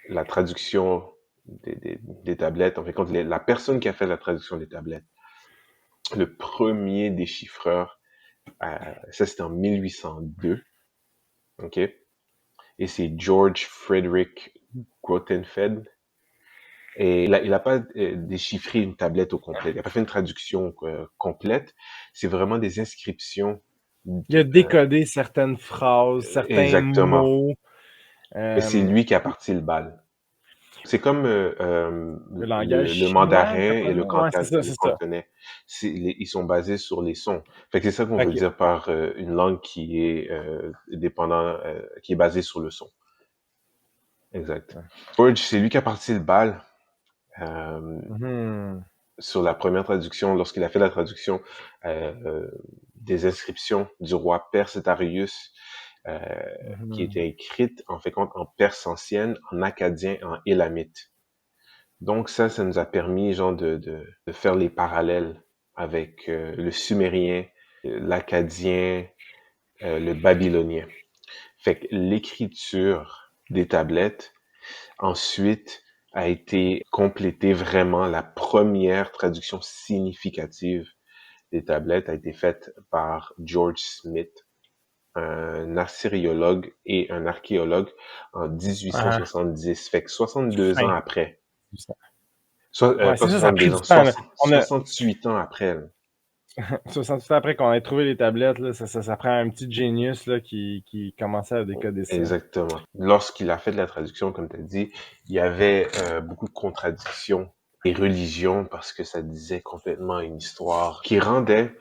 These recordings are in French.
la traduction des tablettes, en fait, compte, la personne qui a fait la traduction des tablettes, le premier déchiffreur, ça c'était en 1802, ok? Et c'est George Frederick Grotefend. Et il a pas déchiffré une tablette au complet. Il n'a pas fait une traduction complète. C'est vraiment des inscriptions. Il a décodé certaines phrases, certains Exactement. mots, Mais c'est euh, lui qui a parti le bal. C'est comme le langage le chinois, mandarin et ouais, c'est ça, le c'est ça. cantonais. Ils sont basés sur les sons. Fait que c'est ça qu'on veut OK. dire par une langue qui est qui est basée sur le son. Exact. George, c'est lui qui a parti le bal euh, Mhm. sur la première traduction, lorsqu'il a fait la traduction euh, euh, des inscriptions du roi perse Darius, euh, qui Mhm. était écrite en fait en perse ancienne, en akkadien, en élamite. Donc ça nous a permis genre de faire les parallèles avec le sumérien, l'akkadien, le babylonien. Fait que l'écriture des tablettes, ensuite, a été complétée vraiment. La première traduction significative des tablettes a été faite par George Smith, un assyriologue et un archéologue en Ah, 1870. Fait que 62 ans fin. après. Soit, Ouais, pas c'est ça a pris 62 du ans, temps, là. On a 68 ans après. Là. 68 ans après qu'on ait trouvé les tablettes, là, ça prend un petit genius là, qui commençait à décoder ça. Exactement. Lorsqu'il a fait de la traduction, comme tu as dit, il y avait beaucoup de contradictions et religions parce que ça disait complètement une histoire qui rendait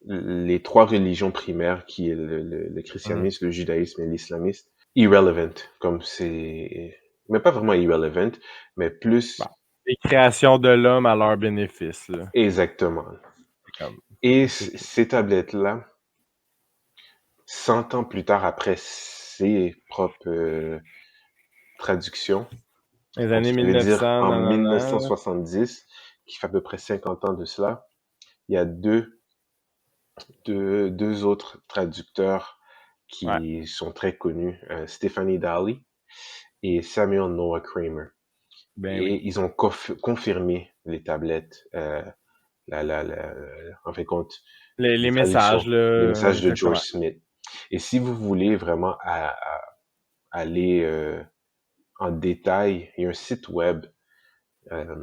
les trois religions primaires, qui est le Mhm. christianisme, le judaïsme et l'islamisme, irrelevant. Comme c'est, mais pas vraiment irrelevant, mais Bon. plus Les créations de l'homme à leur bénéfice, là. exactement. C'est comme, Et c'est ces tablettes-là, 100 ans plus tard après ses propres traductions, les donc années ça veut dire 1900, en nanana, là. 1970, qui fait à peu près 50 ans de cela, il y a deux autres traducteurs Ouais, qui sont très connus, Stephanie Dalley et Samuel Noah Kramer. ben oui. Et ils ont confirmé les tablettes, en fait compte, Les les messages, traductions, les là, messages de George exactement. Smith. Et si vous voulez vraiment aller en détail, il y a un site web euh,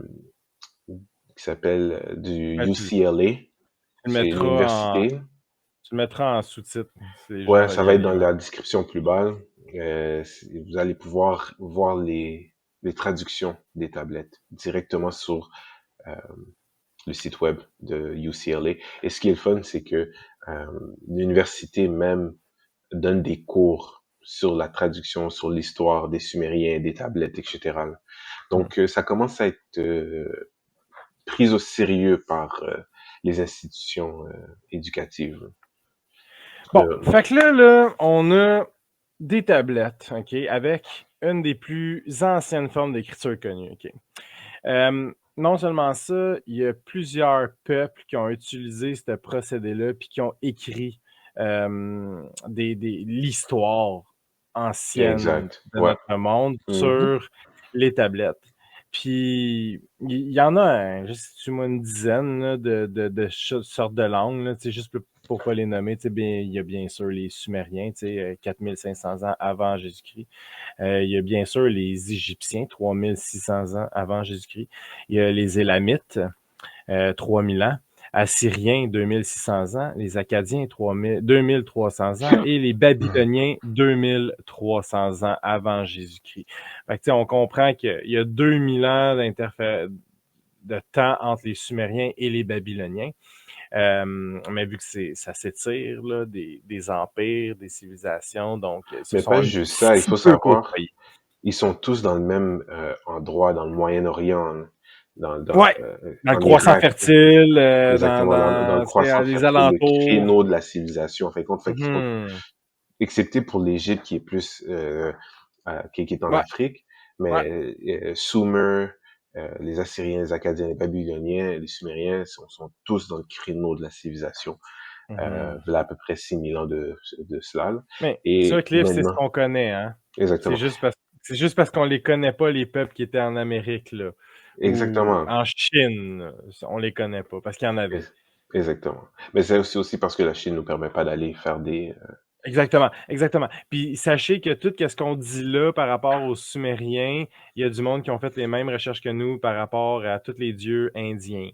qui s'appelle du Ben, UCLA. tu le C'est une mettras en, université. tu le mettras en sous-titre. Si les gens Ouais, veulent ça y va être aller, dans là. la description plus bas. Vous allez pouvoir voir les traductions des tablettes directement sur euh, le site web de UCLA. Et ce qui est le fun, c'est que euh, l'université même donne des cours sur la traduction, sur l'histoire des Sumériens, des tablettes, etc. Hmm. Donc, ça commence à être pris au sérieux par les institutions éducatives. Bon, Euh, fait que là, on a des tablettes, OK, avec une des plus anciennes formes d'écriture connues, OK. Non seulement ça, il y a plusieurs peuples qui ont utilisé ce procédé-là puis qui ont écrit l'histoire ancienne exact. de Ouais. notre monde Mhm. sur les tablettes. Puis il y en a, je sais moi, une dizaine là, sortes de langues, là, tu sais, juste pour pas les nommer. Tu sais, il y a bien sûr les Sumériens, tu sais, 4500 ans avant Jésus-Christ. Il y a bien sûr les Égyptiens, 3600 ans avant Jésus-Christ. Il y a les Élamites, 3000 ans. Assyriens, 2600 ans. Les Acadiens, 2300 ans. Et les Babyloniens, 2300 ans avant Jésus-Christ. Fait que, on comprend qu'il y a 2000 ans de temps entre les Sumériens et les Babyloniens. Mais vu que ça s'étire, là, des empires, des civilisations, donc ils se Mais sont pas un juste ça, il petit faut peu savoir, côtoyés. ils sont tous dans le même endroit, dans le Moyen-Orient, hein, Ouais, dans le en croissant Irak, fertile, exactement, dans le tu sais, croissant les fertile, le alentours. créneau de la civilisation. En fait, compte, fait qu'ils sont, Mhm. excepté pour l'Égypte qui est plus, qui est en Ouais, Afrique, ouais. mais Sumer, les Assyriens, les Acadiens, les Babyloniens, les Sumériens sont tous dans le créneau de la civilisation. Mhm. Voilà à peu près 6000 ans de cela. Là. Mais ça, Et Cliff, c'est ce maintenant, qu'on connaît, hein. C'est exactement. juste parce que C'est juste parce qu'on les connaît pas, les peuples qui étaient en Amérique, là, ou Exactement. en Chine, là. On les connaît pas parce qu'il y en avait. Ex exactement. Mais c'est aussi parce que la Chine nous permet pas d'aller faire des, Exactement, exactement. Puis sachez que tout ce qu'on dit là par rapport aux Sumériens, il y a du monde qui ont fait les mêmes recherches que nous par rapport à tous les dieux indiens.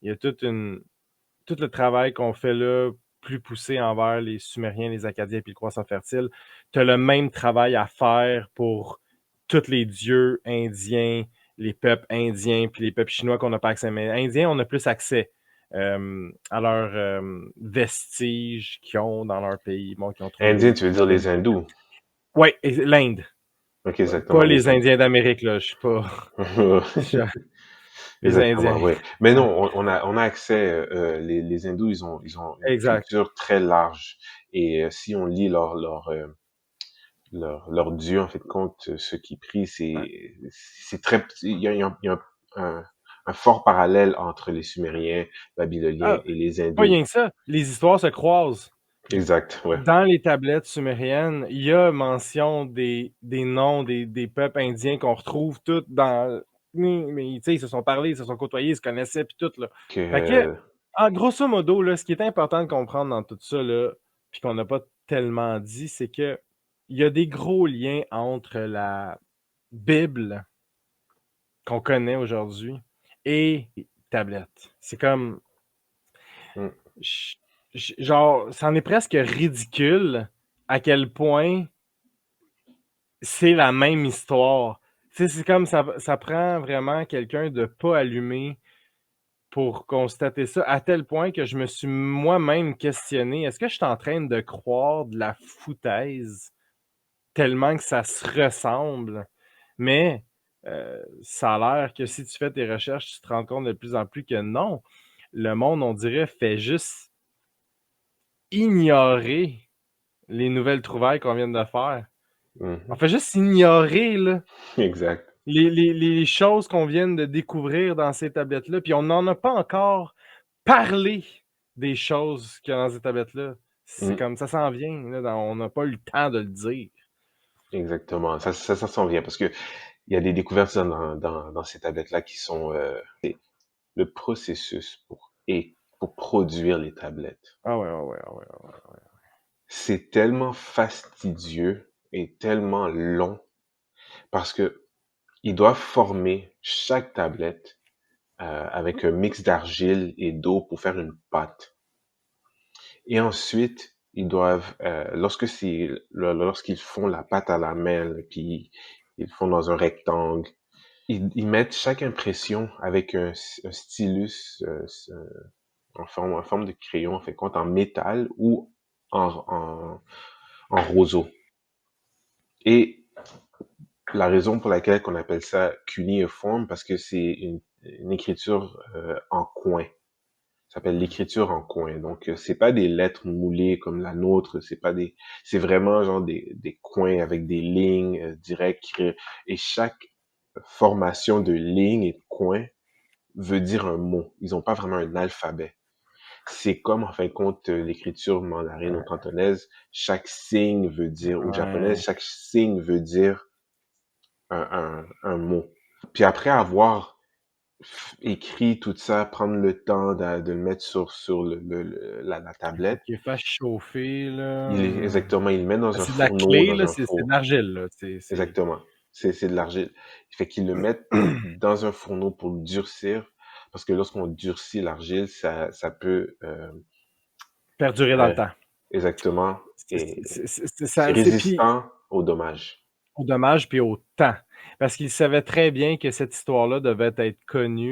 Il y a tout le travail qu'on fait là, plus poussé envers les Sumériens, les Acadiens puis le croissant fertile. Tu as le même travail à faire pour tous les dieux indiens, les peuples indiens puis les peuples chinois qu'on n'a pas accès. Mais indiens, on a plus accès à leurs vestiges qu'ils ont dans leur pays, bon, qu'ils ont indiens, trouvé tu veux dire lors de... les hindous? Oui, l'Inde. OK, Pas exactement, les les Indiens. Indiens d'Amérique, là. Je suis pas. Les Exactement, Indiens. oui. Mais non, on a accès, les hindous, ils ont une Exact. culture très large et si on lit leur Dieu, en fait, compte, ceux qui prient, Ouais. c'est très, il y a un fort parallèle entre les Sumériens, Babyloniens Ah, et les pas hindous. rien que ça. Les histoires se croisent. Exact, ouais. Dans les tablettes sumériennes, il y a mention des noms des peuples indiens qu'on retrouve tous dans. Mais tu sais, ils se sont parlé, ils se sont côtoyés, ils se connaissaient, puis tout, là. Que, Fait que, en grosso modo, là, ce qui est important de comprendre dans tout ça, là, puis qu'on n'a pas tellement dit, c'est que il y a des gros liens entre la Bible qu'on connaît aujourd'hui et les tablettes. C'est comme mmh, j- genre, c'en est presque ridicule à quel point c'est la même histoire. Tu sais, c'est comme ça prend vraiment quelqu'un de pas allumé pour constater ça, à tel point que je me suis moi-même questionné, est-ce que je suis en train de croire de la foutaise tellement que ça se ressemble? Mais ça a l'air que si tu fais tes recherches, tu te rends compte de plus en plus que non. Le monde, on dirait, fait juste ignorer les nouvelles trouvailles qu'on vient de faire. On mmh fait juste ignorer là, exact. les choses qu'on vient de découvrir dans ces tablettes-là, puis on n'en a pas encore parlé des choses qu'il y a dans ces tablettes-là. C'est Mmh, comme ça s'en vient, là, on n'a pas eu le temps de le dire. exactement. Ça s'en vient parce que il y a des découvertes dans ces tablettes-là qui sont, c'est le processus pour produire les tablettes. Ah ouais, ah ouais, ah ouais, ah ouais. C'est tellement fastidieux et tellement long parce que ils doivent former chaque tablette, avec un mix d'argile et d'eau pour faire une pâte. Et ensuite, ils doivent, lorsqu'ils font la pâte à la main, là, puis ils font dans un rectangle, ils mettent chaque impression avec un stylus, en forme de crayon, en fait, compte en métal ou en roseau. Et la raison pour laquelle on appelle ça cunéiforme, parce que c'est une écriture en coin. Ça s'appelle l'écriture en coin. Donc, c'est pas des lettres moulées comme la nôtre, c'est vraiment genre des coins avec des lignes directes. Et chaque formation de ligne et de coin veut dire un mot. Ils ont pas vraiment un alphabet. C'est comme, en fin de compte, l'écriture mandarine ou cantonaise. Chaque signe veut dire, ou japonaise, Ouais, chaque signe veut dire un mot. Puis après avoir écrit tout ça, prendre le temps de le mettre sur la il faut tablette, qu'il fasse chauffer, là. exactement, il le met Ah, dans un c'est de la fourneau, clé, dans là, un c'est de four. l'argile, là. Exactement. C'est de l'argile. Il fait qu'ils le mettent dans un fourneau pour le durcir, parce que lorsqu'on durcit l'argile, ça peut, Perdurer dans le euh, temps. exactement, et C'est c'est ça, puis résistant aux dommages. au dommage puis au temps. Parce qu'il savait très bien que cette histoire-là devait être connue